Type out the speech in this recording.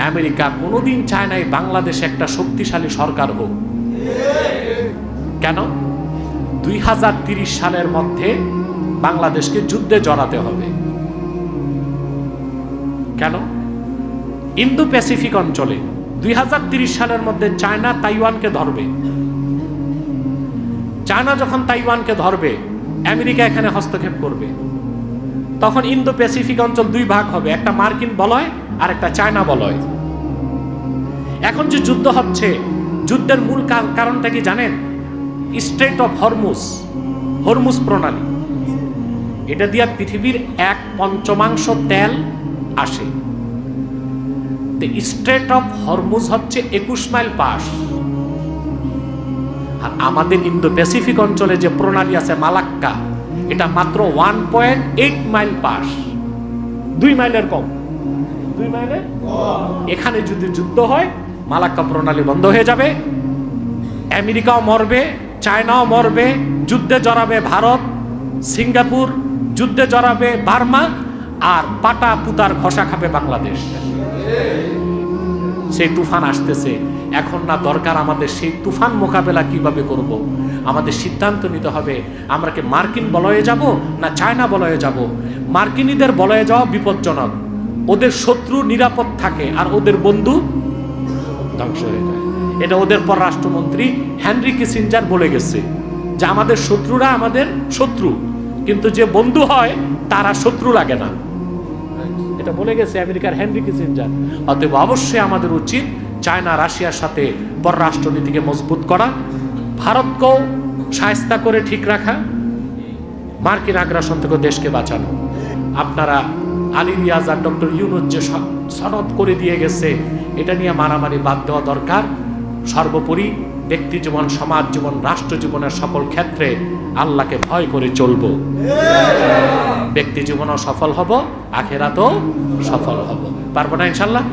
America কোনোদিন চায় নাই বাংলাদেশে একটা শক্তিশালী সরকার হোক। কেন? 2030 সালের মধ্যে বাংলাদেশকে যুদ্ধে জড়াতে হবে। কেন? ইন্দো প্যাসিফিক অঞ্চলে 2030 সালের মধ্যে চায়না তাইওয়ানকে ধরবে। চায়না যখন তাইওয়ানকে ধরবে, আমেরিকা এখানে হস্তক্ষেপ করবে। তখন ইন্দো প্যাসিফিক অঞ্চল দুই ভাগ হবে, একটা মার্কিন বলয় আর একটা চায়না বলয়। এখন যে যুদ্ধ হচ্ছে, যুদ্ধের মূল কারণটা কি জানেন? স্ট্রেট অফ হরমুজ প্রণালী। এটা দিয়ে পৃথিবীর 1/5 তেল আসে। স্ট্রেট অফ হরমুজ হচ্ছে 21 মাইল পাস। আর আমাদের ইন্দো প্যাসিফিক অঞ্চলে যে প্রণালী আছে মালাক্কা, এটা মাত্র 1.8 মাইল পাস, 2 মাইলের কম। 2 মাইলের এখানে যদি যুদ্ধ হয়, মালাক্কা প্রণালী বন্ধ হয়ে যাবে, আমেরিকাও মরবে, চায়নাও মরবে, যুদ্ধে জড়াবে ভারত, সিঙ্গাপুর, যুদ্ধে জড়াবে বার্মা, আর পাটা পুতার ঘষা খাবে বাংলাদেশ। সেই তুফান আসতেছে। এখন না দরকার আমাদের সেই তুফান মোকাবেলা কিভাবে করব। আমাদের সিদ্ধান্ত নিতে হবে, আমরা কি মার্কিন বলয়ে যাব না চায়না বলয়ে যাব। মার্কিনীদের বলয়ে যাওয়া বিপজ্জনক, ওদের শত্রু নিরাপদ থাকে আর ওদের বন্ধু ধ্বংস হয়ে যায়। এটা ওদের পররাষ্ট্রমন্ত্রী হেনরি কিসিঞ্জার বলে গেছে যে আমাদের শত্রুরা আমাদের শত্রু, কিন্তু যে বন্ধু হয় তারা শত্রু লাগে না। এটা বলে গেছে আমেরিকার হেনরি কিসিঞ্জার। অতএব অবশ্যই আমাদের উচিত চায়না রাশিয়ার সাথে পররাষ্ট্রনীতিকে মজবুত করা, ভারতকেও শায়েস্তা করে ঠিক রাখা, মার্কিন আগ্রাসন থেকে দেশকে বাঁচানো। আপনারা আলী রিয়াজ আর ডক্টর ইউনূস যে সনদ করে দিয়ে গেছে, এটা নিয়ে মারামারি বাদ দেওয়া দরকার। সর্বোপরি ব্যক্তি জীবন, সমাজ জীবন, রাষ্ট্র জীবনের সকল ক্ষেত্রে আল্লাহকে ভয় করে চলবো। ব্যক্তি জীবনও সফল হব, আখেরাতেও সফল হব। পারবো না ইনশাল্লাহ?